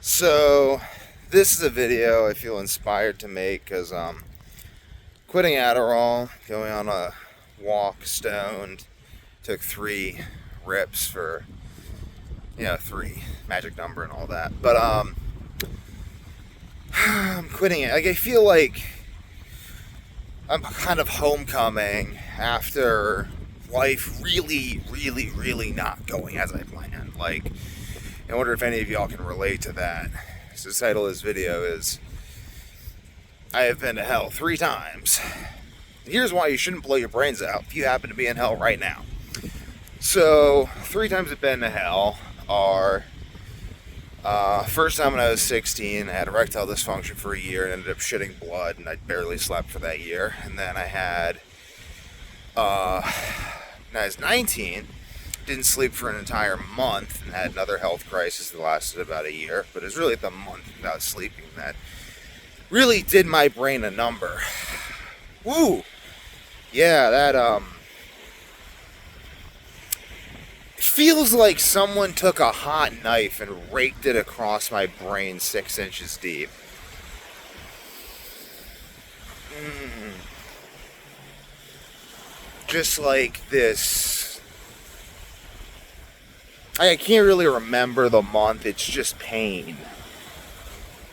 So, this is a video I feel inspired to make because quitting Adderall, going on a walk stoned, took 3 rips for, 3 magic number and all that. But I'm quitting it. Like, I feel like I'm kind of homecoming after life really not going as I planned. Like, I wonder if any of y'all can relate to that. So the title of this video is I have been to hell 3 times. Here's why you shouldn't blow your brains out if you happen to be in hell right now. So, 3 times I've been to hell are first time when I was 16, I had erectile dysfunction for a year and ended up shitting blood, and I barely slept for that year. And then I had, when I was 19, didn't sleep for an entire month and had another health crisis that lasted about a year. But it was really the month without sleeping that really did my brain a number. Woo! Yeah, that, feels like someone took a hot knife and raked it across my brain 6 inches deep. Just like this. I can't really remember the month, it's just pain.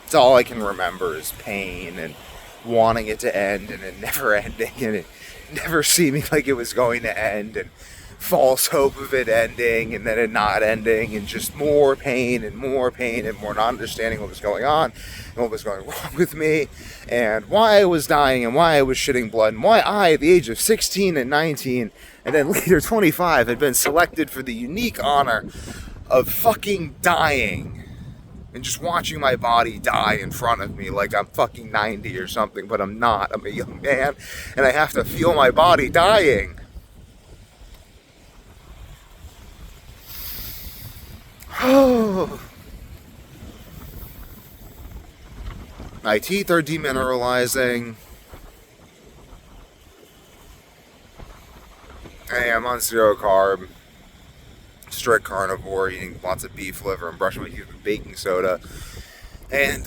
It's all I can remember is pain and wanting it to end and it never ending and it never seeming like it was going to end and false hope of it ending and then it not ending and just more pain and more not understanding what was going on and what was going wrong with me and why I was dying and why I was shitting blood and why I, at the age of 16 and 19 and then later 25, had been selected for the unique honor of fucking dying and just watching my body die in front of me like I'm fucking 90 or something, but I'm not. I'm a young man and I have to feel my body dying. My teeth are demineralizing. Hey, I'm on zero carb, strict carnivore, eating lots of beef liver and brushing my teeth with baking soda. And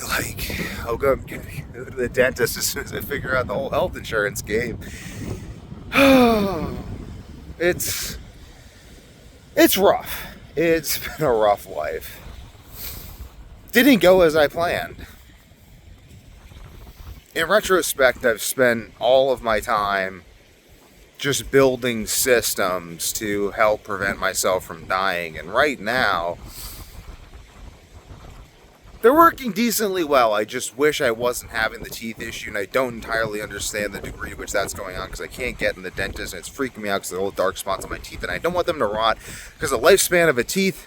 I'll go to the dentist as soon as I figure out the whole health insurance game. It's rough. It's been a rough life. Didn't go as I planned. In retrospect, I've spent all of my time just building systems to help prevent myself from dying. And right now, they're working decently well. I just wish I wasn't having the teeth issue, and I don't entirely understand the degree to which that's going on because I can't get in the dentist, and it's freaking me out because there are little dark spots on my teeth, and I don't want them to rot because the lifespan of teeth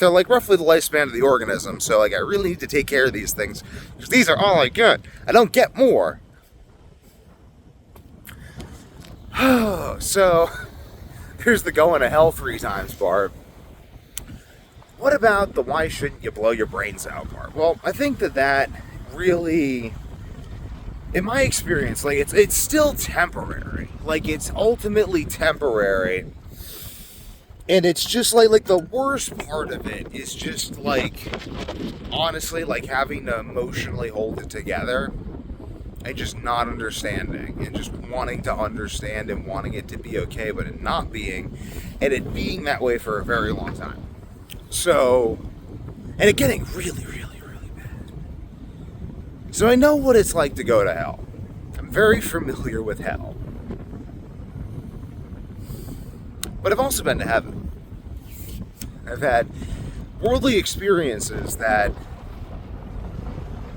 are like roughly the lifespan of the organism. So I really need to take care of these things because these are all I get. I don't get more. So here's the going to hell 3 times part. What about the why shouldn't you blow your brains out part? Well, I think that really, in my experience, it's still temporary. It's ultimately temporary. And it's just like the worst part of it is just honestly, having to emotionally hold it together and just not understanding and just wanting to understand and wanting it to be okay, but it not being, and it being that way for a very long time. So, and it getting really bad. So I know what it's like to go to hell. I'm very familiar with hell. But I've also been to heaven. I've had worldly experiences that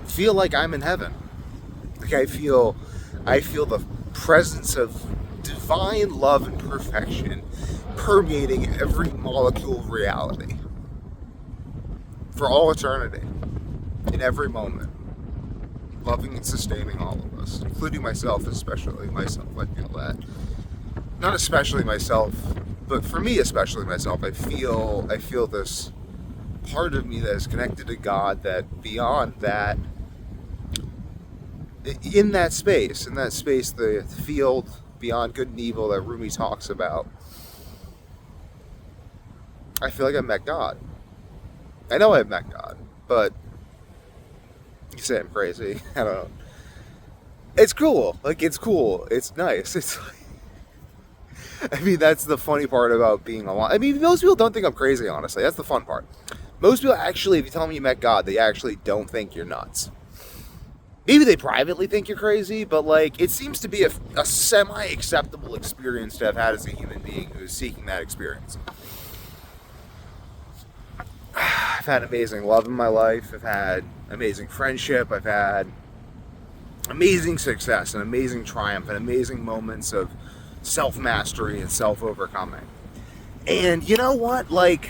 feel like I'm in heaven. I feel the presence of divine love and perfection permeating every molecule of reality for all eternity, in every moment, loving and sustaining all of us, including myself, especially myself. I feel that. Not especially myself, but for me, especially myself, I feel this part of me that is connected to God, that beyond that, in that space, the field beyond good and evil that Rumi talks about, I feel like I've met God. I know I've met God, but You say I'm crazy. I don't know. It's cool. Like, it's cool. It's nice. It's like, I mean, that's the funny part about being alive. I mean, most people don't think I'm crazy, honestly. That's the fun part. Most people actually, if you tell them you met God, they actually don't think you're nuts. Maybe they privately think you're crazy, but like, it seems to be a semi-acceptable experience to have had as a human being who's seeking that experience. I've had amazing love in my life. I've had amazing friendship. I've had amazing success and amazing triumph and amazing moments of self-mastery and self-overcoming. And you know what? Like,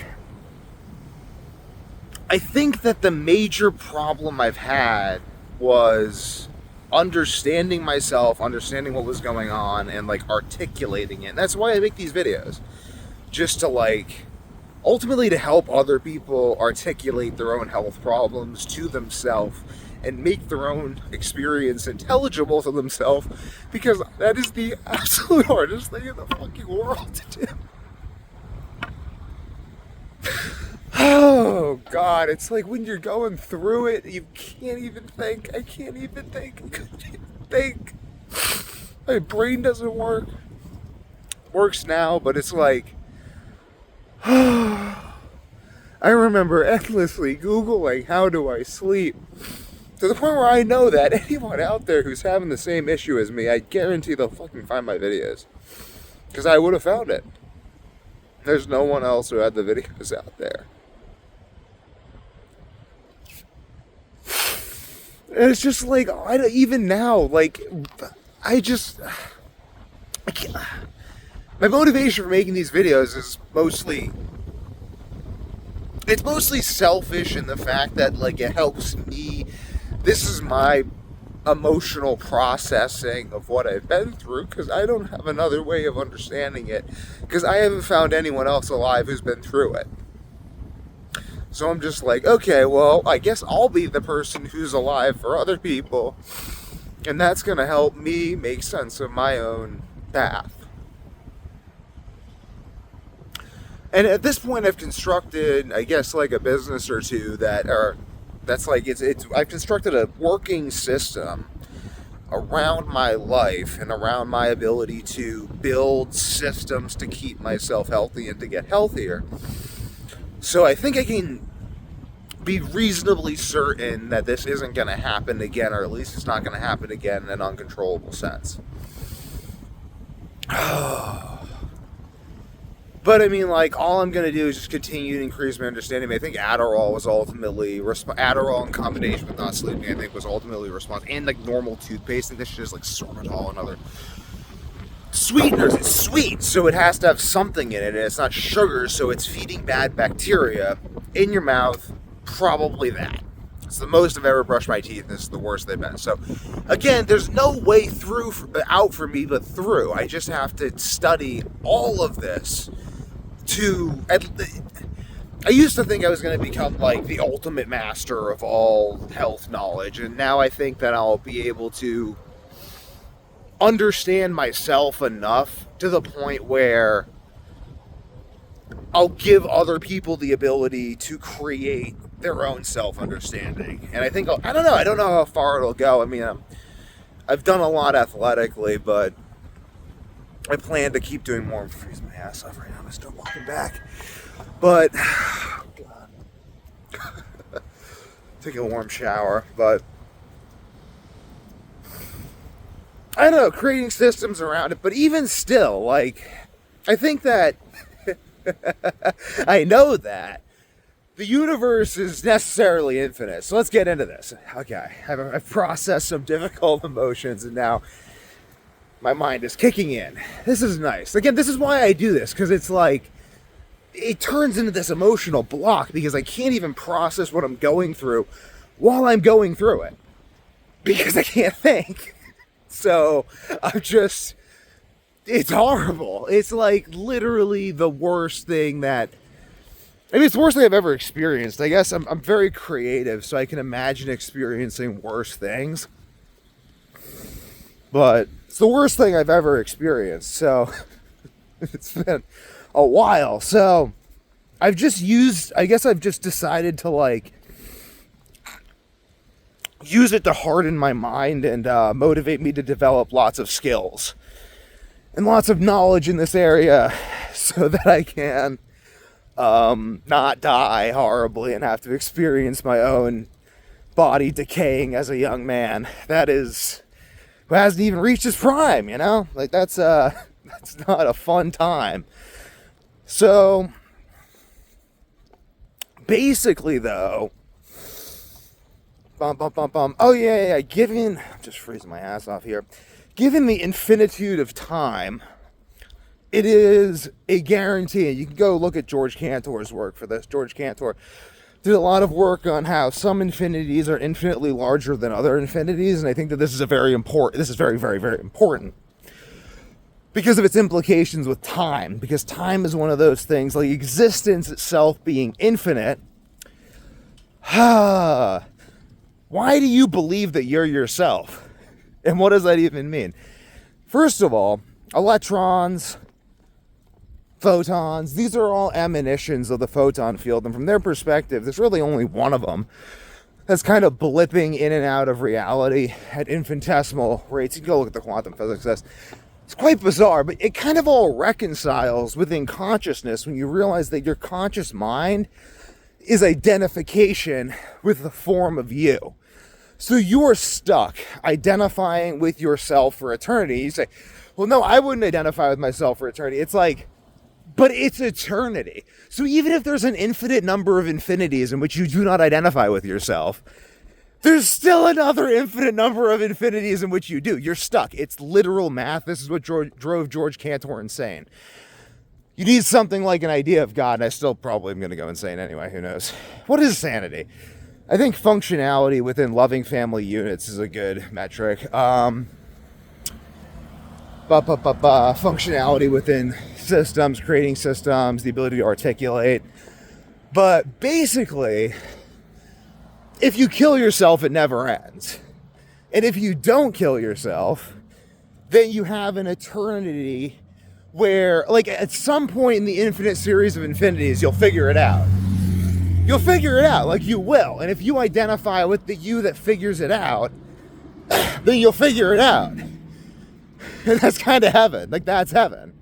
I think that the major problem I've had was understanding myself, understanding what was going on, and like articulating it. And that's why I make these videos. Just to like, ultimately to help other people articulate their own health problems to themselves and make their own experience intelligible to themselves, because that is the absolute hardest thing in the fucking world to do. Oh God, it's like when you're going through it, you can't even think. I can't even think. I couldn't even think. My brain doesn't work. Works now, but it's like, I remember endlessly Googling, how do I sleep? To the point where I know that anyone out there who's having the same issue as me, I guarantee they'll fucking find my videos. Because I would have found it. There's no one else who had the videos out there. And it's just like, even now, like, I can't. My motivation for making these videos is mostly selfish in the fact that, like, it helps me. This is my emotional processing of what I've been through, because I don't have another way of understanding it, because I haven't found anyone else alive who's been through it. So I'm just like, okay, well, I guess I'll be the person who's alive for other people, and that's going to help me make sense of my own path. And at this point, I've constructed, I guess, like a business or two I've constructed a working system around my life and around my ability to build systems to keep myself healthy and to get healthier. So I think I can be reasonably certain that this isn't going to happen again, or at least it's not going to happen again in an uncontrollable sense. But I mean, like, all I'm going to do is just continue to increase my understanding. I think Adderall was ultimately, Adderall in combination with not sleeping, I think was ultimately responsible. And like normal toothpaste, I think this shit is like sorbitol and other sweeteners. It's sweet, so it has to have something in it, and it's not sugar, so it's feeding bad bacteria in your mouth. Probably that. It's the most I've ever brushed my teeth, and this is the worst they've been. So, again, there's no way out for me but through. I just have to study all of this I used to think I was going to become like the ultimate master of all health knowledge, and now I think that I'll be able to understand myself enough to the point where I'll give other people the ability to create their own self-understanding. And I think, I don't know how far it'll go. I mean, I've done a lot athletically, but I plan to keep doing more. I'm freezing my ass off right now. I'm still walking back. But, God. Taking a warm shower, but I don't know, creating systems around it. But even still, like, I think that I know that the universe is necessarily infinite. So let's get into this. Okay, I've processed some difficult emotions, and now my mind is kicking in. This is nice. Again, this is why I do this, because it's like, it turns into this emotional block because I can't even process what I'm going through while I'm going through it, because I can't think. So it's horrible. It's like literally the worst thing it's the worst thing I've ever experienced. I guess I'm very creative, so I can imagine experiencing worse things. But it's the worst thing I've ever experienced, so it's been a while. So I've just decided to, like, use it to harden my mind and motivate me to develop lots of skills and lots of knowledge in this area so that I can not die horribly and have to experience my own body decaying as a young man that is who hasn't even reached his prime, you know? Like that's not a fun time. So basically though, oh yeah, given, I'm just freezing my ass off here. Given the infinitude of time, it is a guarantee. You can go look at George Cantor's work for this. George Cantor did a lot of work on how some infinities are infinitely larger than other infinities, and I think that this is very, very, very important because of its implications with time. Because time is one of those things, like existence itself being infinite. Why do you believe that you're yourself? And what does that even mean? First of all, electrons, photons, these are all emanations of the photon field, and from their perspective, there's really only one of them that's kind of blipping in and out of reality at infinitesimal rates. You can go look at the quantum physics test. It's quite bizarre, but it kind of all reconciles within consciousness when you realize that your conscious mind is identification with the form of you. So you're stuck identifying with yourself for eternity. You say, well, no, I wouldn't identify with myself for eternity. It's like, but it's eternity. So even if there's an infinite number of infinities in which you do not identify with yourself, there's still another infinite number of infinities in which you do. You're stuck. It's literal math. This is what drove George Cantor insane. You need something like an idea of God, and I still probably am going to go insane anyway. Who knows? What is sanity? I think functionality within loving family units is a good metric. Functionality within systems, creating systems, the ability to articulate. But basically, if you kill yourself, it never ends. And if you don't kill yourself, then you have an eternity where, like, at some point in the infinite series of infinities, you'll figure it out. You'll figure it out, like you will. And if you identify with the you that figures it out, then you'll figure it out. And that's kind of heaven. Like, that's heaven.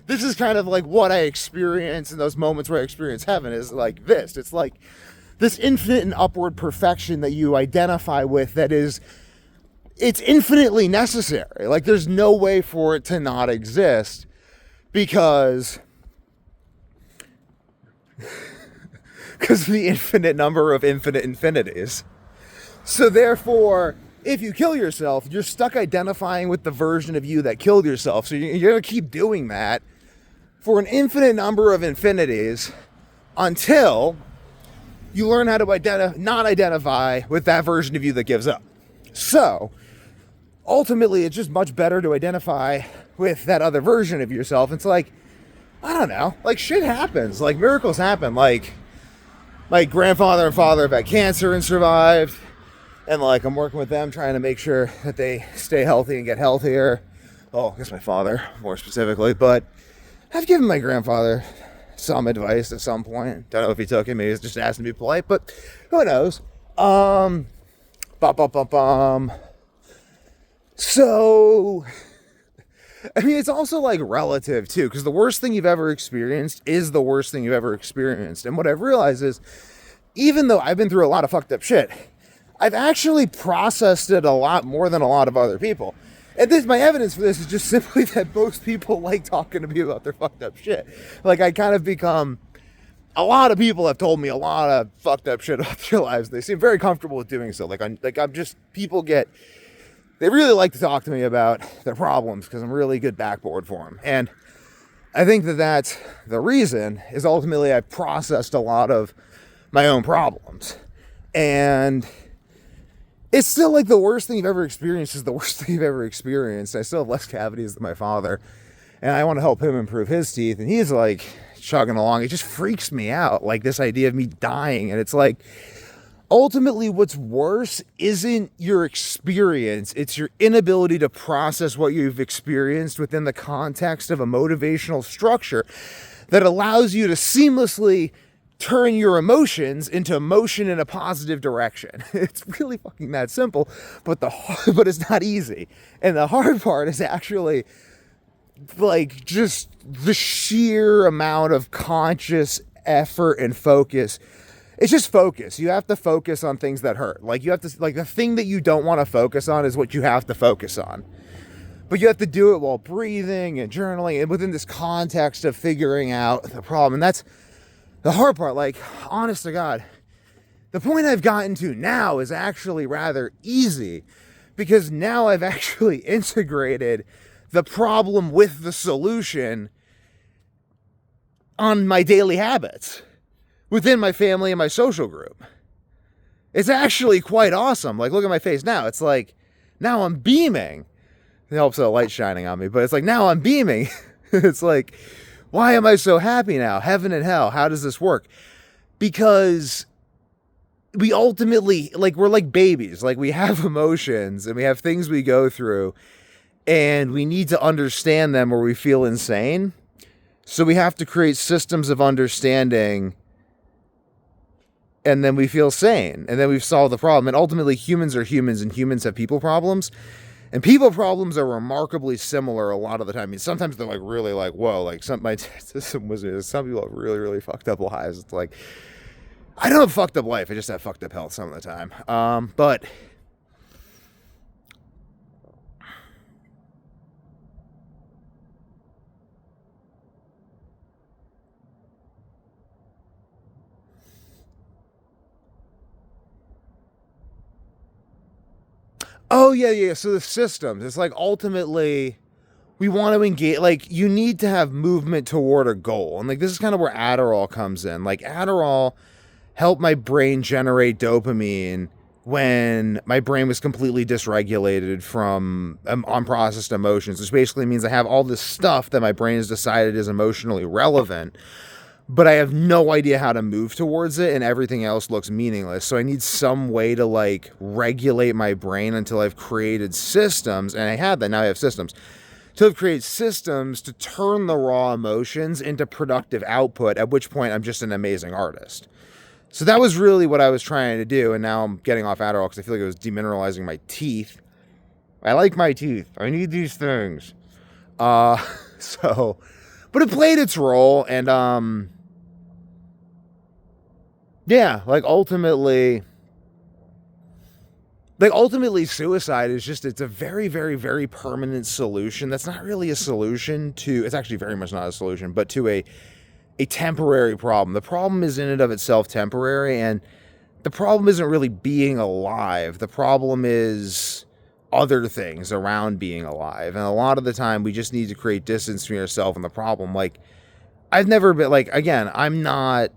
This is kind of like what I experience in those moments where I experience heaven is like this. It's like this infinite and upward perfection that you identify with that is, it's infinitely necessary. Like, there's no way for it to not exist because of the infinite number of infinite infinities. So therefore, if you kill yourself, you're stuck identifying with the version of you that killed yourself. So you're going to keep doing that for an infinite number of infinities until you learn how to not identify with that version of you that gives up. So ultimately, it's just much better to identify with that other version of yourself. It's like, I don't know, like shit happens, like miracles happen. Like my grandfather and father have had cancer and survived. And like, I'm working with them trying to make sure that they stay healthy and get healthier. Oh, I guess my father more specifically, but I've given my grandfather some advice at some point. Don't know if he took it. Maybe he's just asking to be polite, but who knows? So, I mean, it's also like relative too, because the worst thing you've ever experienced is the worst thing you've ever experienced. And what I've realized is, even though I've been through a lot of fucked up shit, I've actually processed it a lot more than a lot of other people. And this, my evidence for this is just simply that most people like talking to me about their fucked up shit. Like, I kind of become, a lot of people have told me a lot of fucked up shit about their lives. They seem very comfortable with doing so. They really like to talk to me about their problems because I'm a really good backboard for them. And I think that that's the reason is ultimately I've processed a lot of my own problems. And it's still like the worst thing you've ever experienced is the worst thing you've ever experienced. I still have less cavities than my father. And I want to help him improve his teeth. And he's like chugging along. It just freaks me out. Like this idea of me dying. And it's like, ultimately what's worse isn't your experience. It's your inability to process what you've experienced within the context of a motivational structure that allows you to seamlessly turn your emotions into motion in a positive direction. It's really fucking that simple, but but it's not easy. And the hard part is actually like just the sheer amount of conscious effort and focus. It's just focus. You have to focus on things that hurt. Like you have to, like the thing that you don't want to focus on is what you have to focus on. But you have to do it while breathing and journaling and within this context of figuring out the problem. And that's the hard part. Like, honest to God, the point I've gotten to now is actually rather easy because now I've actually integrated the problem with the solution on my daily habits within my family and my social group. It's actually quite awesome. Like, look at my face now. It's like, now I'm beaming. It helps the light shining on me, but it's like, now I'm beaming. It's like, why am I so happy now? Heaven and hell. How does this work? Because we ultimately, like, we're like babies. Like, we have emotions and we have things we go through and we need to understand them or we feel insane. So we have to create systems of understanding and then we feel sane and then we've solved the problem. And ultimately humans are humans and humans have people problems. And people problems are remarkably similar a lot of the time. I mean, sometimes they're like really like, whoa, like some people have really, really fucked up lives. It's like, I don't have a fucked up life. I just have fucked up health some of the time. But oh, yeah. So the systems, it's like ultimately we want to engage, like you need to have movement toward a goal. And like this is kind of where Adderall comes in. Like Adderall helped my brain generate dopamine when my brain was completely dysregulated from unprocessed emotions, which basically means I have all this stuff that my brain has decided is emotionally relevant, but I have no idea how to move towards it and everything else looks meaningless. So I need some way to like regulate my brain until I've created systems, and I have that, now I have systems. To have created systems to turn the raw emotions into productive output, at which point I'm just an amazing artist. So that was really what I was trying to do, and now I'm getting off Adderall because I feel like it was demineralizing my teeth. I like my teeth. I need these things. But it played its role, and yeah, like ultimately suicide is just, it's a very, very, very permanent solution. That's not really a solution to, it's actually very much not a solution, but to a temporary problem. The problem is in and of itself temporary, and the problem isn't really being alive. The problem is other things around being alive. And a lot of the time we just need to create distance from yourself and the problem. Like, I've never been, like, again, I'm not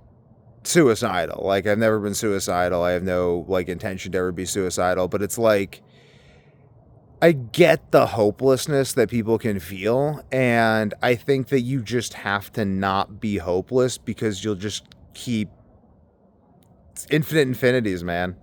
suicidal. Like, I've never been suicidal. I have no, like, intention to ever be suicidal, but it's like, I get the hopelessness that people can feel, and I think that you just have to not be hopeless because you'll just keep infinite infinities, man.